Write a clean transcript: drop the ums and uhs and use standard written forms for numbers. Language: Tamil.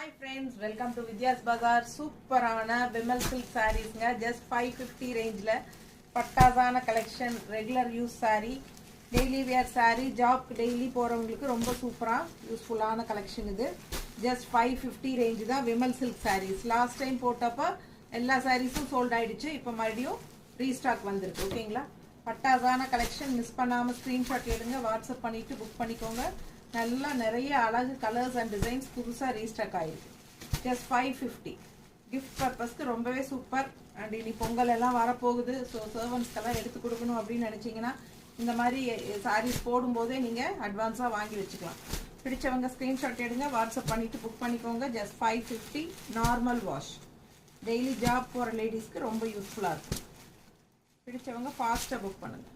Hi friends, welcome to Vidya's Bazaar. சூப்பரான விமல் சில்க் சாரீஸ்ங்க. ஜஸ்ட் 550 ரேஞ்சில் பட்டாசான collection. Regular use sari, daily wear sari, job daily போகிறவங்களுக்கு ரொம்ப சூப்பராக யூஸ்ஃபுல்லான கலெக்ஷன் இது. ஜஸ்ட் 550 ரேஞ்ச் தான் Vimal silk saris. Last time போட்டப்போ எல்லா சாரீஸும் சோல்ட் ஆயிடுச்சு. இப்போ மறுபடியும் ரீஸ்டாக் வந்திருக்கு. ஓகேங்களா, பட்டாசான கலெக்ஷன். மிஸ் பண்ணாமல் ஸ்க்ரீன்ஷாட் எடுங்க, வாட்ஸ்அப் பண்ணிவிட்டு புக் பண்ணிக்கோங்க. நல்லா நிறைய அழகு கலர்ஸ் அண்ட் டிசைன்ஸ் புதுசாக ரீஸ்டாக் ஆகிருக்கு. ஜஸ்ட் 550. கிஃப்ட் பர்பஸ்க்கு ரொம்பவே சூப்பர். அண்ட் இனி பொங்கல் எல்லாம் வரப்போகுது. ஸோ சர்வன்ஸ்க்கெல்லாம் எடுத்து கொடுக்கணும் அப்படின்னு நினச்சிங்கன்னா இந்த மாதிரி சாரீஸ் போடும்போதே நீங்கள் அட்வான்ஸாக வாங்கி வச்சுக்கலாம். பிடிச்சவங்க ஸ்க்ரீன்ஷாட் எடுங்க, வாட்ஸ்அப் பண்ணிவிட்டு புக் பண்ணிக்கோங்க. Just 550. Normal wash. Daily job போகிற லேடிஸ்க்கு ரொம்ப யூஸ்ஃபுல்லாக இருக்கும். பிடிச்சவங்க ஃபாஸ்ட்டாக புக் பண்ணுங்கள்.